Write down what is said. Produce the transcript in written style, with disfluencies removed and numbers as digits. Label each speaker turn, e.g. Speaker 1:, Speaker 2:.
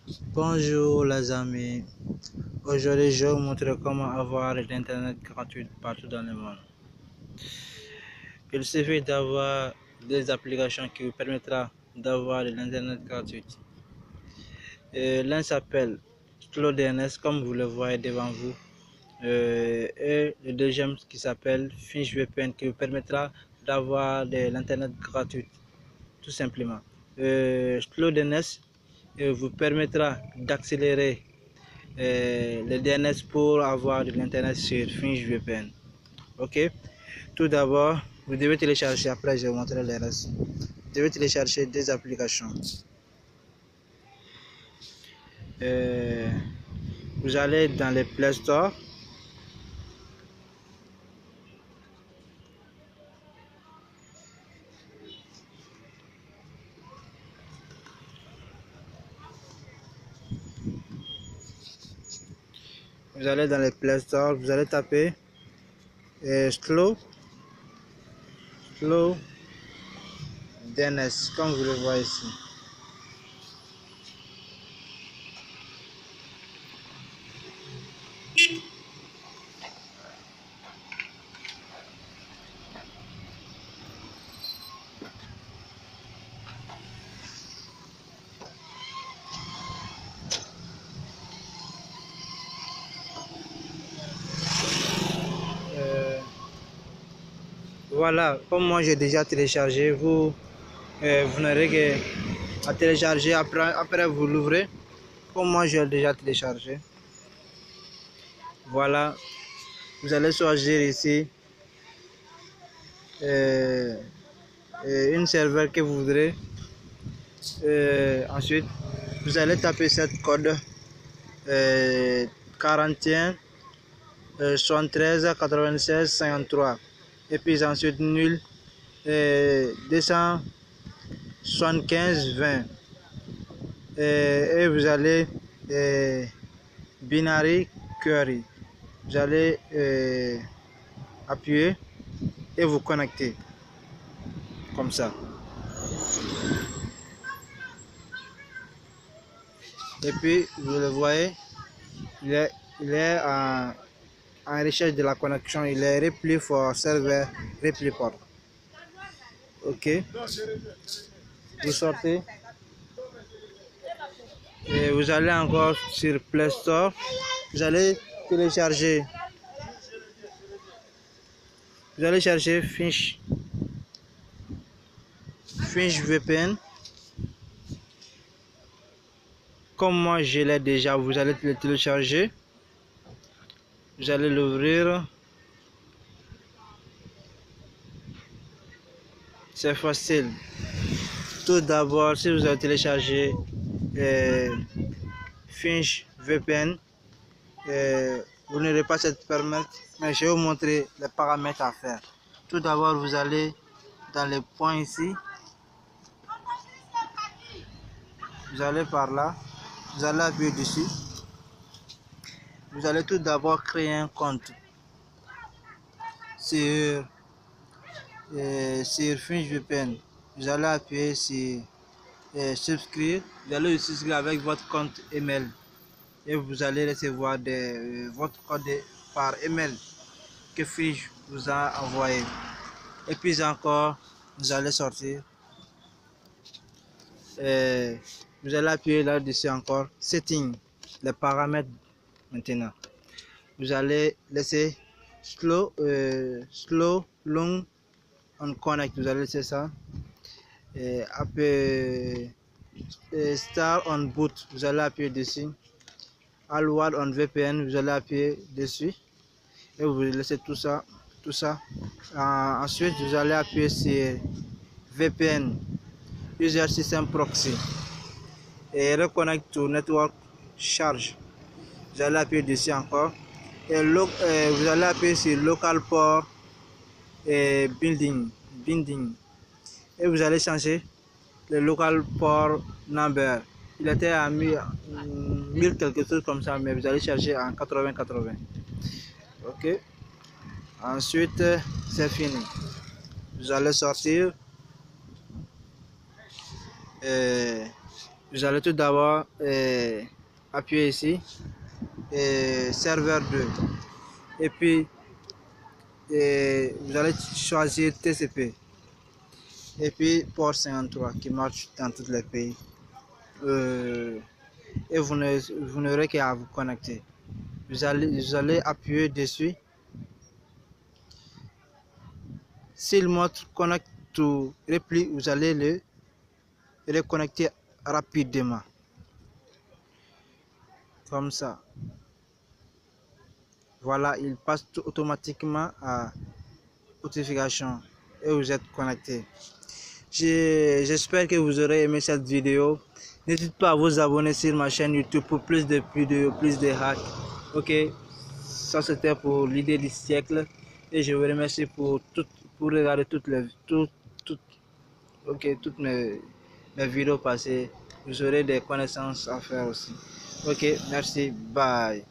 Speaker 1: Bonjour les amis, aujourd'hui je vais vous montrer comment avoir l'internet gratuit partout dans le monde. Il suffit d'avoir des applications qui vous permettra d'avoir l'internet gratuit. L'un s'appelle SlowDNS comme vous le voyez devant vous, et le deuxième qui s'appelle FinchVPN qui vous permettra d'avoir de l'internet gratuit tout simplement. SlowDNS vous permettra d'accélérer le DNS pour avoir de l'internet sur FinchVPN. Ok, tout d'abord vous devez télécharger, après je vais vous montrer les restes. Vous devez télécharger des applications. Vous allez dans le Play Store. Vous allez dans le Play Store, vous allez taper Slow DNS comme vous le voyez ici. Voilà, comme moi j'ai déjà téléchargé, vous n'aurez qu'à télécharger, après vous l'ouvrez. Comme moi j'ai déjà téléchargé. Voilà, vous allez choisir ici une serveur que vous voudrez. Ensuite, vous allez taper cette code 41 73 96 53 et puis ensuite nul 275 20 et vous allez binary query. Vous allez appuyer et vous connecter comme ça. Et puis vous le voyez, il est en recherche de la connexion. Il est repli for server repli port. Ok, vous sortez et vous allez encore sur Play Store. Vous allez télécharger, vous allez chercher FinchVPN. Comme moi je l'ai déjà, vous allez le télécharger. Vous allez l'ouvrir. C'est facile. Tout d'abord, si vous avez téléchargé FinchVPN, vous n'aurez pas cette permettre, mais je vais vous montrer les paramètres à faire. Tout d'abord, vous allez dans les points ici. Vous allez par là. Vous allez appuyer dessus. Vous allez tout d'abord créer un compte sur FinchVPN. Vous allez appuyer sur subscrire. Vous allez le souscrire avec votre compte email et vous allez recevoir votre code par email que Finch vous a envoyé. Et puis encore, vous allez sortir. Vous allez appuyer là-dessus encore, setting, les paramètres maintenant. Vous allez laisser slow long on connect, vous allez laisser ça. Après start on boot, vous allez appuyer dessus. Allward on VPN, vous allez appuyer dessus et vous laissez tout ça. Ensuite, vous allez appuyer sur VPN, User System Proxy, et Reconnect to Network Charge. Vous allez appuyer dessus encore et vous allez appuyer sur Local Port et Binding et vous allez changer le Local Port Number. Il était à 1000 quelque chose comme ça, mais vous allez chercher en 80. Ok, ensuite c'est fini. Vous allez sortir et Vous allez tout d'abord appuyer ici, serveur 2, et puis vous allez choisir TCP, et puis port 53 qui marche dans tous les pays. Et vous n'aurez qu'à vous connecter. Vous allez appuyer dessus. S'il montre connect to repli, vous allez le reconnecter rapidement. Comme ça. Voilà, il passe automatiquement à notification et vous êtes connecté. J'espère que vous aurez aimé cette vidéo. N'hésitez pas à vous abonner sur ma chaîne YouTube pour plus de vidéos, plus de hacks. Ok, ça c'était pour l'idée du siècle et je vous remercie pour regarder toutes mes vidéos passées. Vous aurez des connaissances à faire aussi. Ok, merci, bye.